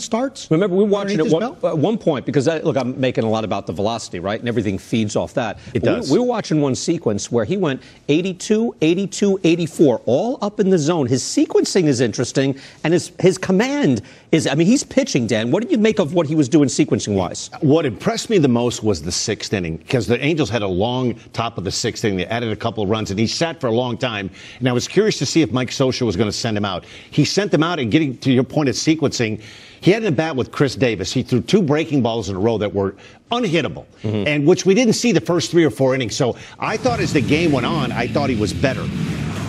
starts? Remember, we were watching at one point, because, look, I'm making a lot about the velocity, right? And everything feeds off that. It does. We were watching one sequence where he went 82, 82, 84, all up in the zone. His sequencing is interesting, and his command is, I mean, he's pitching, Dan. What did you make of what he was doing sequencing-wise? What impressed me the most was the sixth inning, because the Angels had a long top of the sixth inning. They added a couple of runs, and he sat for a long time. And I was curious to see if Mike Scioscia was going to send him out. He sent him out, and getting to your point of sequencing, he had an at-bat with Chris Davis. He threw 2 breaking balls in a row that were unhittable, and which we didn't see the first 3 or 4 innings. So I thought as the game went on, I thought he was better.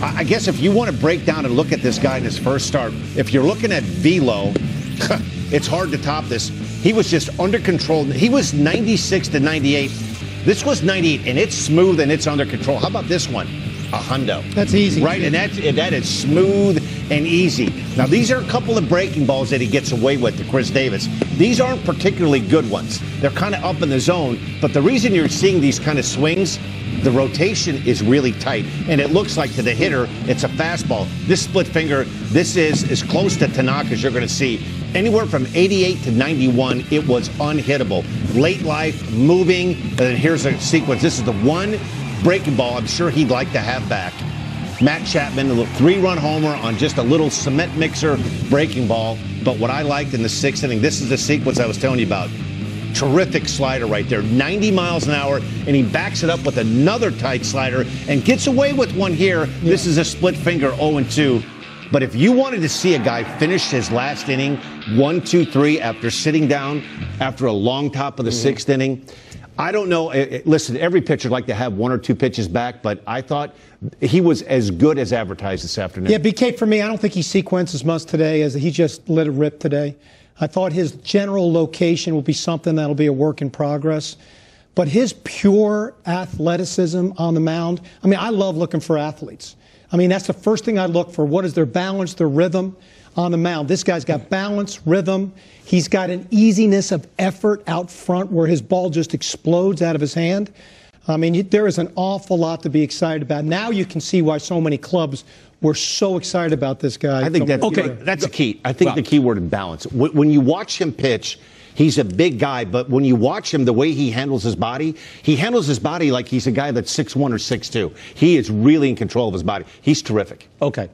I guess if you want to break down and look at this guy in his first start, if you're looking at velo, it's hard to top this. He was just under control. He was 96 to 98. This was 98, and it's smooth and it's under control. How about this one? A hundo. That's easy. Right, and that is smooth and easy. Now, these are a couple of breaking balls that he gets away with to Chris Davis. These aren't particularly good ones. They're kind of up in the zone, but the reason you're seeing these kind of swings, the rotation is really tight, and it looks like to the hitter, it's a fastball. This split finger, this is as close to Tanaka as you're going to see. Anywhere from 88 to 91, it was unhittable. Late life, moving, and then here's a sequence. This is the one breaking ball I'm sure he'd like to have back. Matt Chapman, a little 3-run homer on just a little cement mixer breaking ball. But what I liked in the 6th inning, this is the sequence I was telling you about. Terrific slider right there, 90 miles an hour, and he backs it up with another tight slider and gets away with one here. Yeah. This is a split finger 0-2. But if you wanted to see a guy finish his last inning 1-2-3 after sitting down after a long top of the 6th inning, I don't know. Listen, every pitcher would like to have 1 or 2 pitches back, but I thought he was as good as advertised this afternoon. Yeah, BK, for me, I don't think he sequenced as much today as he just let it rip today. I thought his general location will be something that'll be a work in progress. But his pure athleticism on the mound, I mean, I love looking for athletes. I mean, that's the first thing I look for. What is their balance, their rhythm on the mound? This guy's got balance, rhythm. He's got an easiness of effort out front where his ball just explodes out of his hand. I mean, there is an awful lot to be excited about. Now you can see why so many clubs were so excited about this guy. I think that's a key. I think the key word is balance. When you watch him pitch, he's a big guy, but when you watch him, the way he handles his body like he's a guy that's 6'1 or 6'2. He is really in control of his body. He's terrific. Okay.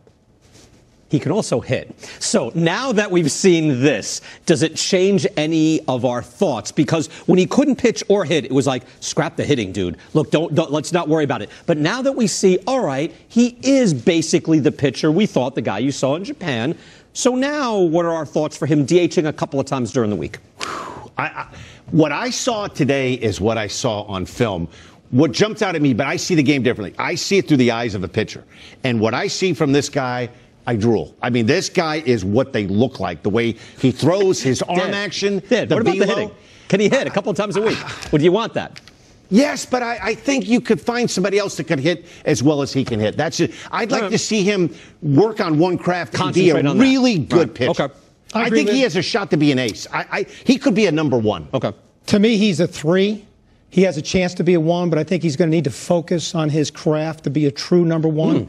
He can also hit. So now that we've seen this, does it change any of our thoughts? Because when he couldn't pitch or hit, it was like, scrap the hitting, dude. Look, don't let's not worry about it. But now that we see, all right, he is basically the pitcher we thought, the guy you saw in Japan. So now what are our thoughts for him DHing a couple of times during the week? What I saw today is what I saw on film. What jumps out at me, but I see the game differently. I see it through the eyes of a pitcher. And what I see from this guy, I drool. I mean, this guy is what they look like. The way he throws his arm action. What about the hitting? Can he hit a couple of times a week? Would you want that? Yes, but I think you could find somebody else that could hit as well as he can hit. That's it. I'd like to see him work on one craft and be a really good pitcher. Okay. I think he has a shot to be an ace. He could be a number 1. Okay. To me, he's a 3. He has a chance to be a 1, but I think he's going to need to focus on his craft to be a true number 1.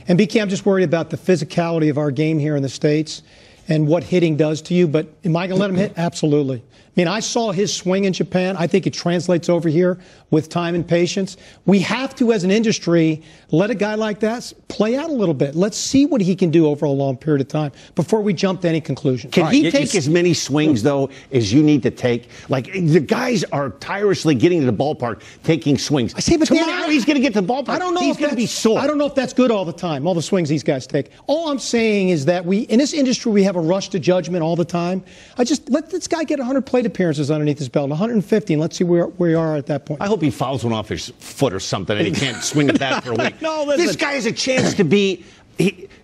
And BK, I'm just worried about the physicality of our game here in the States and what hitting does to you. But am I going to let him hit? Absolutely. I mean, I saw his swing in Japan. I think it translates over here with time and patience. We have to, as an industry, let a guy like that play out a little bit. Let's see what he can do over a long period of time before we jump to any conclusion. Can he take as many swings, though, as you need to take? Like, the guys are tirelessly getting to the ballpark, taking swings. I say, but tomorrow he's going to get to the ballpark. I don't know he's going to be sore. I don't know if that's good all the time, all the swings these guys take. All I'm saying is that in this industry, we have a rush to judgment all the time. Let this guy get 100 plate appearances underneath his belt, 150, and let's see where we are at that point. I hope he fouls one off his foot or something and he can't swing the bat for a week. No, this guy has a chance to be,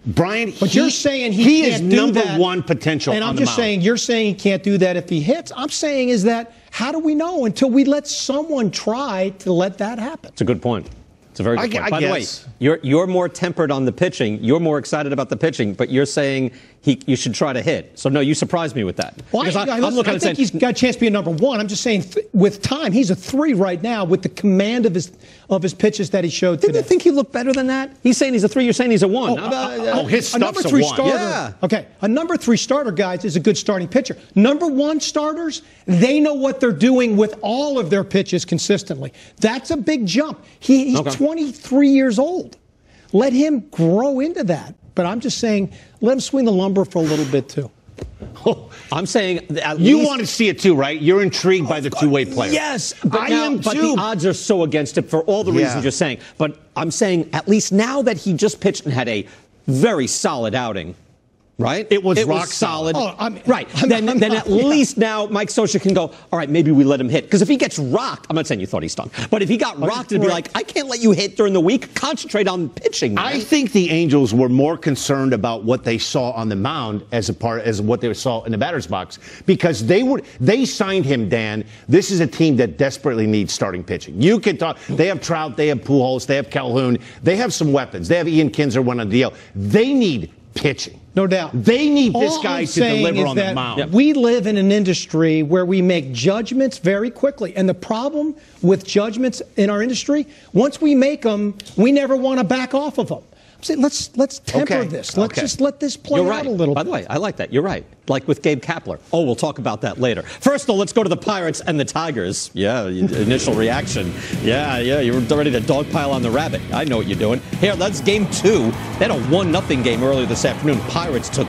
Brian, but you're saying he can't is do number that. 1 potential and on I'm the just mound. saying, you're saying he can't do that if he hits. I'm saying is that how do we know until we let someone try to let that happen? It's a good point. It's a very good point. I By guess. the way, you're more tempered on the pitching. You're more excited about the pitching, but you're saying you should try to hit. So, no, you surprised me with that. Well, I think he's got a chance to be a number one. I'm just saying, with time, he's a 3 right now with the command of his pitches that he showed today. Didn't you think he looked better than that? He's saying he's a 3. You're saying he's a 1. His a number stuff's 3 a 1. starter. Yeah. Okay, a number 3 starter, guys, is a good starting pitcher. Number 1 starters, they know what they're doing with all of their pitches consistently. That's a big jump. He's 23 years old. Let him grow into that. But I'm just saying, let him swing the lumber for a little bit, too. I'm saying you want to see it too, right? You're intrigued by the two-way player. Yes, but I am but too. the odds are so against it for all the reasons you're saying. But I'm saying at least now that he just pitched and had a very solid outing. Right? It was rock solid. Right. Then at least now Mike Scioscia can go, all right, maybe we let him hit. Because if he gets rocked, I'm not saying you thought he stunk, but if he got rocked, it'd be like, I can't let you hit during the week. Concentrate on pitching, man. I think the Angels were more concerned about what they saw on the mound as what they saw in the batter's box, because they signed him, Dan. This is a team that desperately needs starting pitching. You can talk. They have Trout, they have Pujols, they have Calhoun. They have some weapons. They have Ian Kinsler, one on the DL. They need pitching. No doubt. They need this guy to deliver on the mound. We live in an industry where we make judgments very quickly. And the problem with judgments in our industry, once we make them, we never want to back off of them. I'm saying, let's temper this. Let's just let this play out a little bit. By the way, I like that. You're right. Like with Gabe Kapler. Oh, we'll talk about that later. First, though, let's go to the Pirates and the Tigers. Yeah, initial reaction. Yeah, you were ready to dogpile on the rabbit. I know what you're doing. Here, that's game 2. They had a 1-0 game earlier this afternoon. Pirates took